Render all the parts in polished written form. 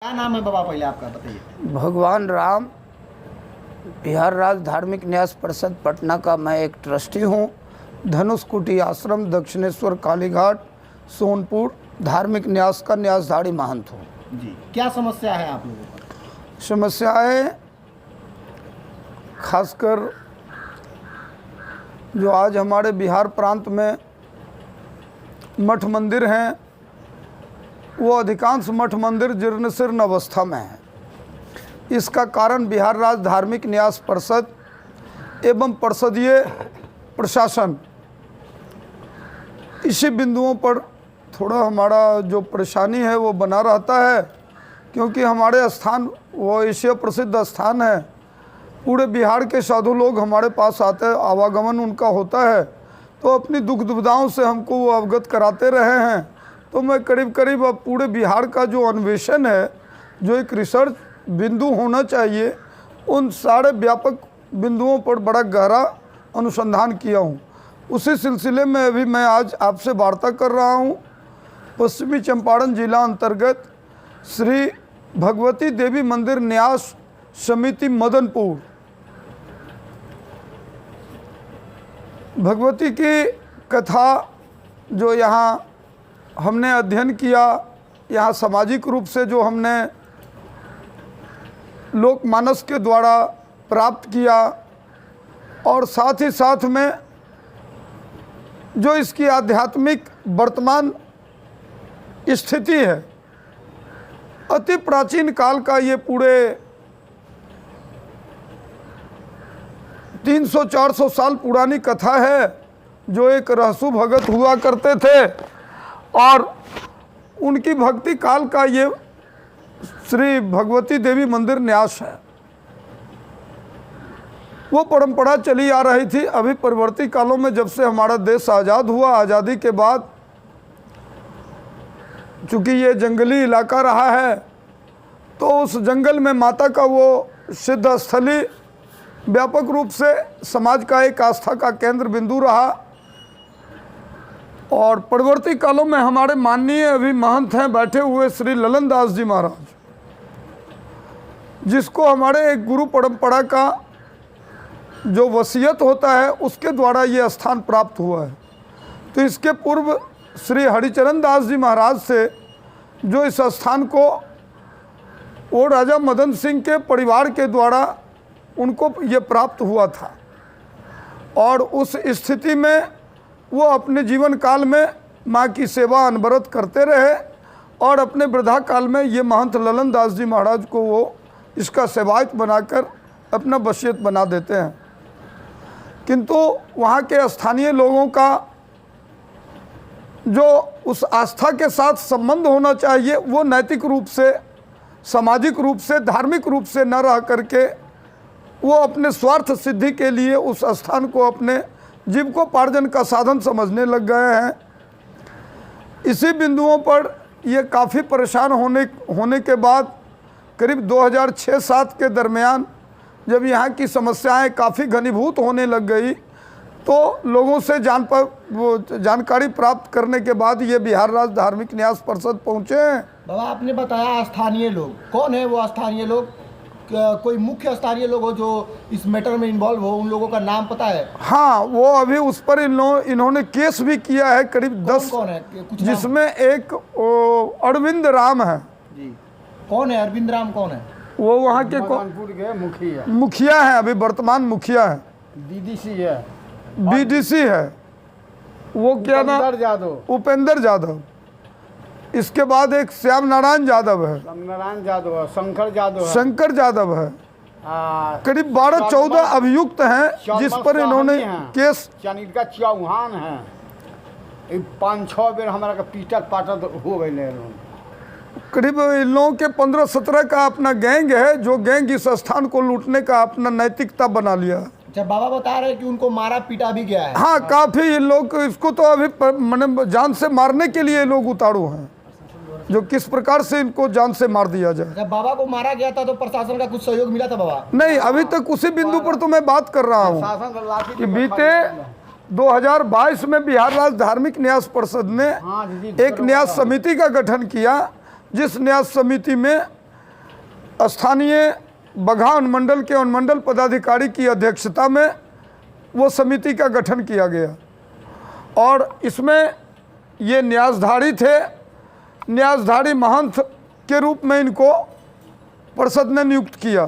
क्या नाम है बाबा, पहले आपका बताइए। भगवान राम। बिहार राज्य धार्मिक न्यास परिषद पटना का मैं एक ट्रस्टी हूँ। धनुषकुटी आश्रम, दक्षिणेश्वर, कालीघाट, सोनपुर धार्मिक न्यास का न्यासधारी महंत हूँ जी। क्या समस्या है आप लोगों को? समस्याएं खासकर जो आज हमारे बिहार प्रांत में मठ मंदिर हैं, वो अधिकांश मठ मंदिर जीर्ण शीर्ण अवस्था में है। इसका कारण बिहार राज्य धार्मिक न्यास परिषद एवं परिषदीय प्रशासन इसी बिंदुओं पर थोड़ा हमारा जो परेशानी है वो बना रहता है, क्योंकि हमारे स्थान वो एशिया प्रसिद्ध स्थान है। पूरे बिहार के साधु लोग हमारे पास आते हैं, आवागमन उनका होता है, तो अपनी दुख दुविधाओं से हमको वो अवगत कराते रहे हैं। तो मैं करीब करीब अब पूरे बिहार का जो अन्वेषण है, जो एक रिसर्च बिंदु होना चाहिए, उन सारे व्यापक बिंदुओं पर बड़ा गहरा अनुसंधान किया हूँ। उसी सिलसिले में अभी मैं आज आपसे वार्ता कर रहा हूँ। पश्चिमी चंपारण जिला अंतर्गत श्री भगवती देवी मंदिर न्यास समिति मदनपुर, भगवती की कथा जो यहाँ हमने अध्ययन किया, यहाँ सामाजिक रूप से जो हमने लोकमानस के द्वारा प्राप्त किया, और साथ ही साथ में जो इसकी आध्यात्मिक वर्तमान स्थिति है, अति प्राचीन काल का ये पूरे 300-400 साल पुरानी कथा है, जो एक रहसु भगत हुआ करते थे और उनकी भक्ति काल का ये श्री भगवती देवी मंदिर न्यास है। वो परंपरा चली आ रही थी। अभी परिवर्ती कालों में जब से हमारा देश आज़ाद हुआ, आज़ादी के बाद चूँकि ये जंगली इलाका रहा है, तो उस जंगल में माता का वो सिद्ध स्थली व्यापक रूप से समाज का एक आस्था का केंद्र बिंदु रहा। और परवर्ती कालों में हमारे माननीय अभी महंत हैं बैठे हुए श्री ललन दास जी महाराज, जिसको हमारे एक गुरु परंपरा का जो वसीयत होता है उसके द्वारा ये स्थान प्राप्त हुआ है। तो इसके पूर्व श्री हरिचरण दास जी महाराज से जो इस स्थान को वो राजा मदन सिंह के परिवार के द्वारा उनको ये प्राप्त हुआ था, और उस स्थिति में वो अपने जीवन काल में माँ की सेवा अनवरत करते रहे, और अपने वृद्धा काल में ये महंत ललन दास जी महाराज को वो इसका सेवायत बनाकर अपना वसीयत बना देते हैं। किंतु वहाँ के स्थानीय लोगों का जो उस आस्था के साथ संबंध होना चाहिए, वो नैतिक रूप से, सामाजिक रूप से, धार्मिक रूप से न रह करके वो अपने स्वार्थ सिद्धि के लिए उस स्थान को अपने जीविकोपार्जन का साधन समझने लग गए हैं। इसी बिंदुओं पर ये काफ़ी परेशान होने के बाद करीब 2006-07 के दरमियान जब यहाँ की समस्याएं काफ़ी घनीभूत होने लग गई, तो लोगों से जानकारी प्राप्त करने के बाद ये बिहार राज्य धार्मिक न्यास परिषद पहुँचे हैं। बाबा, आपने बताया स्थानीय लोग, कौन है वो स्थानीय लोग? कोई मुख्य स्थानीय लोग हो जो इस मैटर में इन्वॉल्व हो, उन लोगों का नाम पता है? हाँ, वो अभी उस पर इन्होंने केस भी किया है करीब 10। कौन है? कुछ जिसमें एक अरविंद राम है जी। कौन है अरविंद राम? कौन है वो? वहाँ के मुखिया हैं, अभी वर्तमान मुखिया है, बीडीसी है वो। क्या नाम? उपेंद्र यादव। इसके बाद एक श्याम नारायण यादव है, शंकर यादव है। करीब 12-14 अभियुक्त हैं जिस पर इन्होंने केस। चौहान है, 5-6 बेर हमारा पीटत पाटत हो गए। करीब इन लोगों के 15-17 का अपना गैंग है, जो गैंग इस स्थान को लूटने का अपना नैतिकता बना लिया। अच्छा, बाबा बता रहे हैं कि उनको मारा पीटा भी गया है। हाँ, काफ़ी इन लोग इसको तो अभी मैंने जान से मारने के लिए लोग उतारू हैं, जो किस प्रकार से इनको जान से मार दिया जाए। जब बाबा को मारा गया था तो प्रशासन का कुछ सहयोग मिला था बाबा? नहीं, अभी तक उसी बिंदु पर तो मैं बात कर रहा हूँ कि बीते 2022 में बिहार राज्य धार्मिक न्यास परिषद ने एक न्यास समिति का गठन किया, जिस न्यास समिति में स्थानीय बगहा अनुमंडल के अनुमंडल पदाधिकारी की अध्यक्षता में वो समिति का गठन किया गया और इसमें ये न्यासधारी थे। न्यासधारी महंत के रूप में इनको परिषद ने नियुक्त किया,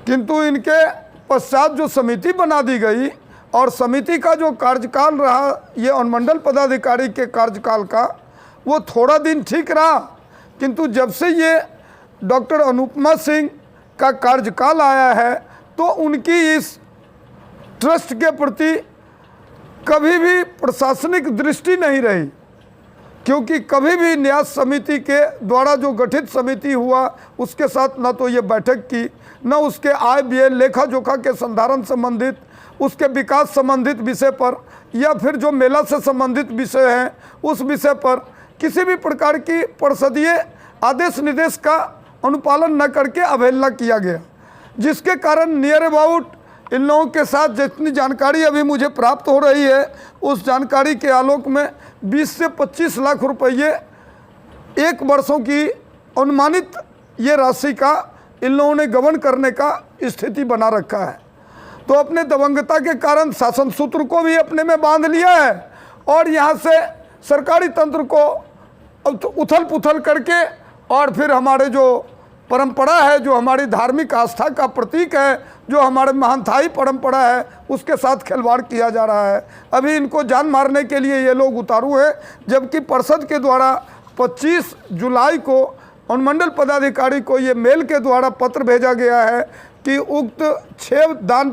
किंतु इनके पश्चात जो समिति बना दी गई और समिति का जो कार्यकाल रहा ये अनुमंडल पदाधिकारी के कार्यकाल का, वो थोड़ा दिन ठीक रहा, किंतु जब से ये डॉक्टर अनुपमा सिंह का कार्यकाल आया है तो उनकी इस ट्रस्ट के प्रति कभी भी प्रशासनिक दृष्टि नहीं रही, क्योंकि कभी भी न्यास समिति के द्वारा जो गठित समिति हुआ उसके साथ न तो ये बैठक की, न उसके आय व्यय लेखा जोखा के संधारण संबंधित, उसके विकास संबंधित विषय पर या फिर जो मेला से संबंधित विषय हैं उस विषय पर किसी भी प्रकार की परिषदीय आदेश निर्देश का अनुपालन न करके अवहेलना किया गया, जिसके कारण नियर अबाउट इन लोगों के साथ जितनी जानकारी अभी मुझे प्राप्त हो रही है उस जानकारी के आलोक में 20 से 25 लाख रुपये एक वर्षों की अनुमानित ये राशि का इन लोगों ने गबन करने का स्थिति बना रखा है। तो अपने दबंगता के कारण शासन सूत्र को भी अपने में बांध लिया है और यहाँ से सरकारी तंत्र को उथल पुथल करके और फिर हमारे जो परंपरा है, जो हमारी धार्मिक आस्था का प्रतीक है, जो हमारे महंथाई परंपरा है, उसके साथ खिलवाड़ किया जा रहा है। अभी इनको जान मारने के लिए ये लोग उतारू है, जबकि परिषद के द्वारा 25 जुलाई को अनुमंडल पदाधिकारी को ये मेल के द्वारा पत्र भेजा गया है कि उक्त 6 दान